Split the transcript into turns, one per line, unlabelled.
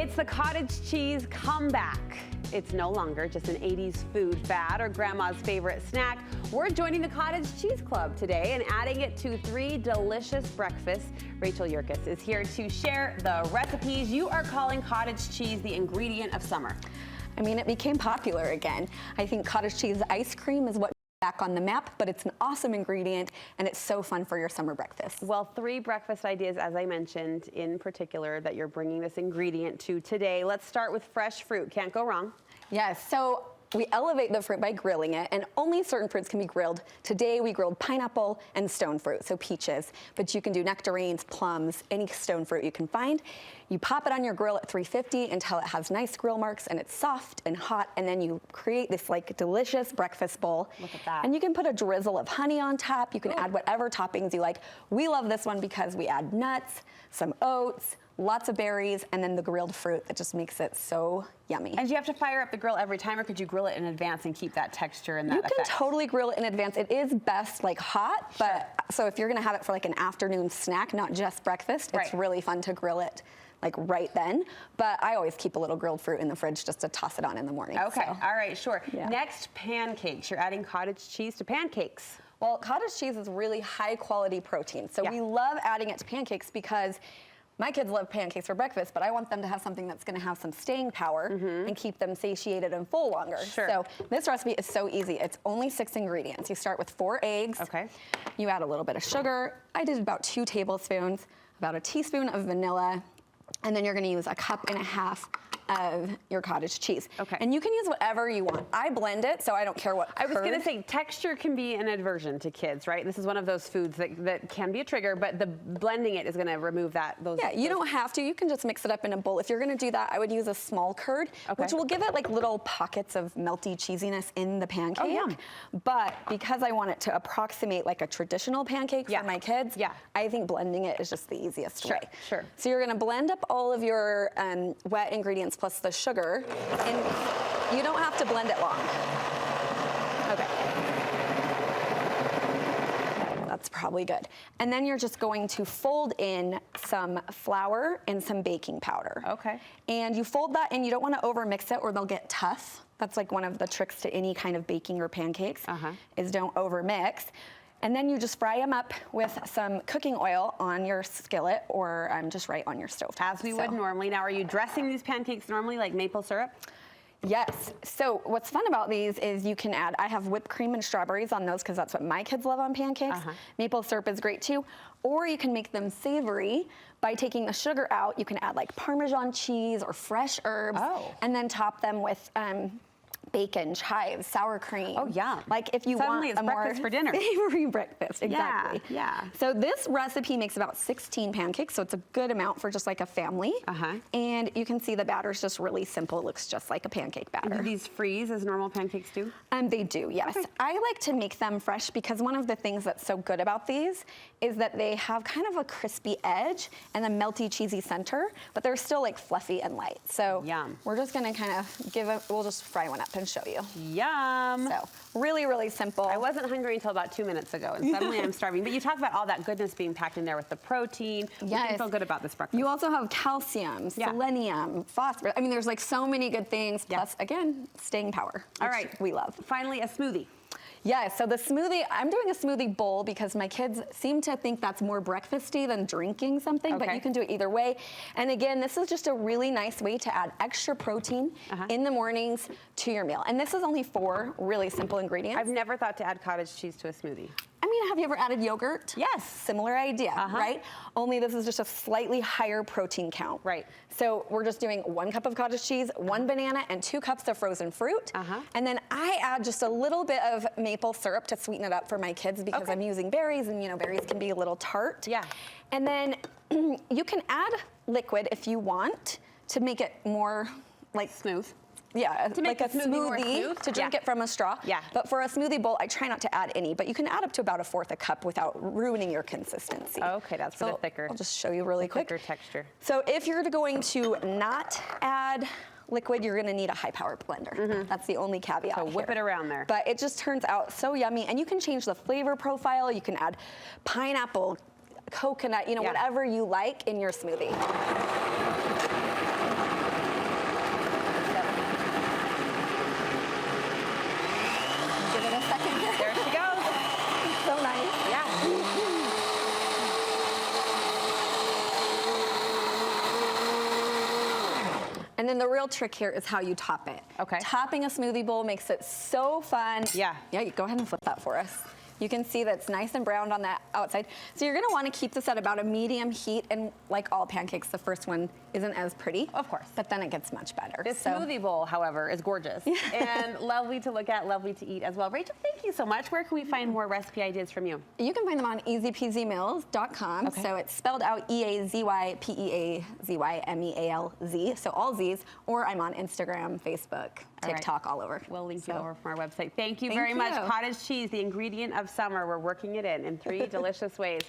It's the cottage cheese comeback. It's no longer just an 80s food fad or grandma's favorite snack. We're joining the Cottage Cheese Club today and adding it to 3 delicious breakfasts. Rachael Yerks is here to share the recipes. You are calling cottage cheese the ingredient of summer.
I mean, it became popular again. I think cottage cheese ice cream is what back on the map, but it's an awesome ingredient and it's so fun for your summer breakfast.
Well, 3 breakfast ideas, as I mentioned, in particular, that you're bringing this ingredient to today. Let's start with fresh fruit. Can't go wrong.
Yes, so we elevate the fruit by grilling it, and only certain fruits can be grilled. Today we grilled pineapple and stone fruit, so peaches, but you can do nectarines, plums, any stone fruit you can find. You pop it on your grill at 350 until it has nice grill marks and it's soft and hot, and then you create this like delicious breakfast bowl.
Look at that.
And you can put a drizzle of honey on top. You can add whatever toppings you like. We love this one because we add nuts, some oats, lots of berries, and then the grilled fruit that just makes it so yummy.
And do you have to fire up the grill every time, or could you grill it in advance and keep that texture and that
effect? You can totally grill it in advance. It is best like hot, but so if you're gonna have it for like an afternoon snack, not just breakfast, it's really fun to grill it like right then. But I always keep a little grilled fruit in the fridge just to toss it on in the morning.
Okay,
so.
all right, sure.
Yeah.
Next, pancakes. You're adding cottage cheese to pancakes.
Well, cottage cheese is really high quality protein. So we love adding it to pancakes because my kids love pancakes for breakfast, but I want them to have something that's gonna have some staying power and keep them satiated and full longer. So this recipe is so easy. It's only 6 ingredients. You start with 4 eggs.
Okay.
You add a little bit of sugar. I did about 2 tablespoons, about a teaspoon of vanilla, and then you're gonna use a 1.5 cups of your cottage cheese. Okay. And you can use whatever you want. I blend it, so I don't care what
I was gonna say, texture can be an aversion to kids, right? This is one of those foods that can be a trigger, but the blending it is gonna remove those.
Yeah, you don't have to. You can just mix it up in a bowl. If you're gonna do that, I would use a small curd, which will give it like little pockets of melty cheesiness in the pancake.
Oh, yum.
But because I want it to approximate like a traditional pancake for my kids, I think blending it is just the easiest way.
Sure.
So you're gonna blend up all of your wet ingredients plus the sugar, and you don't have to blend it long. Okay. That's probably good. And then you're just going to fold in some flour and some baking powder.
Okay.
And you fold that in. You don't want to overmix it or they'll get tough. That's like one of the tricks to any kind of baking or pancakes, is don't overmix. And then you just fry them up with some cooking oil on your skillet or just right on your stove.
As we would normally. Now, are you dressing these pancakes normally like maple syrup?
Yes. So what's fun about these is you can add, I have whipped cream and strawberries on those because that's what my kids love on pancakes. Maple syrup is great too. Or you can make them savory by taking the sugar out. You can add like Parmesan cheese or fresh herbs and then top them with bacon, chives, sour cream.
Oh, yeah.
Like if you want a more
for dinner.
savory breakfast. Exactly.
Yeah.
So this recipe makes about 16 pancakes, so it's a good amount for just like a family. And you can see the batter's just really simple. It looks just like a pancake batter.
Do these freeze as normal pancakes do?
They do, yes. Okay. I like to make them fresh because one of the things that's so good about these is that they have kind of a crispy edge and a melty, cheesy center, but they're still like fluffy and light. So we're just gonna kind of we'll just fry one up and show you.
Yum.
So really, really simple.
I wasn't hungry until about 2 minutes ago, and suddenly I'm starving. But you talk about all that goodness being packed in there with the protein. We can feel good about this breakfast.
You also have calcium, selenium, phosphorus. I mean, there's like so many good things. Plus, again, staying power. All right, we love.
Finally, a smoothie.
Yeah, so the smoothie, I'm doing a smoothie bowl because my kids seem to think that's more breakfasty than drinking something, but you can do it either way. And again, this is just a really nice way to add extra protein in the mornings to your meal. And this is only 4 really simple ingredients.
I've never thought to add cottage cheese to a smoothie.
I mean, have you ever added yogurt?
Yes.
Similar idea, right? Only this is just a slightly higher protein count.
Right.
So we're just doing 1 cup of cottage cheese, 1 banana, and 2 cups of frozen fruit. And then I add just a little bit of maple syrup to sweeten it up for my kids because I'm using berries, and you know, berries can be a little tart. Yeah. And then you can add liquid if you want to make it more like
smooth.
Yeah,
to make
like a smoothie to drink it from a straw.
Yeah.
But for a smoothie bowl, I try not to add any, but you can add up to about 1/4 cup without ruining your consistency.
Okay, that's for the thicker.
I'll just show you really quick.
Thicker texture.
So if you're going to not add liquid, you're gonna need a high-powered blender. That's the only caveat.
So whip it around there.
But it just turns out so yummy, and you can change the flavor profile. You can add pineapple, coconut, you know, whatever you like in your smoothie. second here.
There she goes.
So nice.
Yeah.
And then the real trick here is how you top it.
Okay.
Topping a smoothie bowl makes it so fun.
Yeah.
Yeah, you go ahead and flip that for us. You can see that it's nice and browned on the outside. So you're gonna wanna keep this at about a medium heat, and like all pancakes, the first one isn't as pretty.
Of course.
But then it gets much better.
This smoothie bowl, however, is gorgeous and lovely to look at, lovely to eat as well. Rachel, thank you so much. Where can we find more recipe ideas from you?
You can find them on easypeasymeals.com.
Okay.
So it's spelled out EAZYPEAZYMEALZ, so all Z's, or I'm on Instagram, Facebook, TikTok, all over.
We'll link you over from our website. Thank you
Thank
very much.
you.
Cottage cheese, the ingredient of summer. We're working it in 3 delicious ways.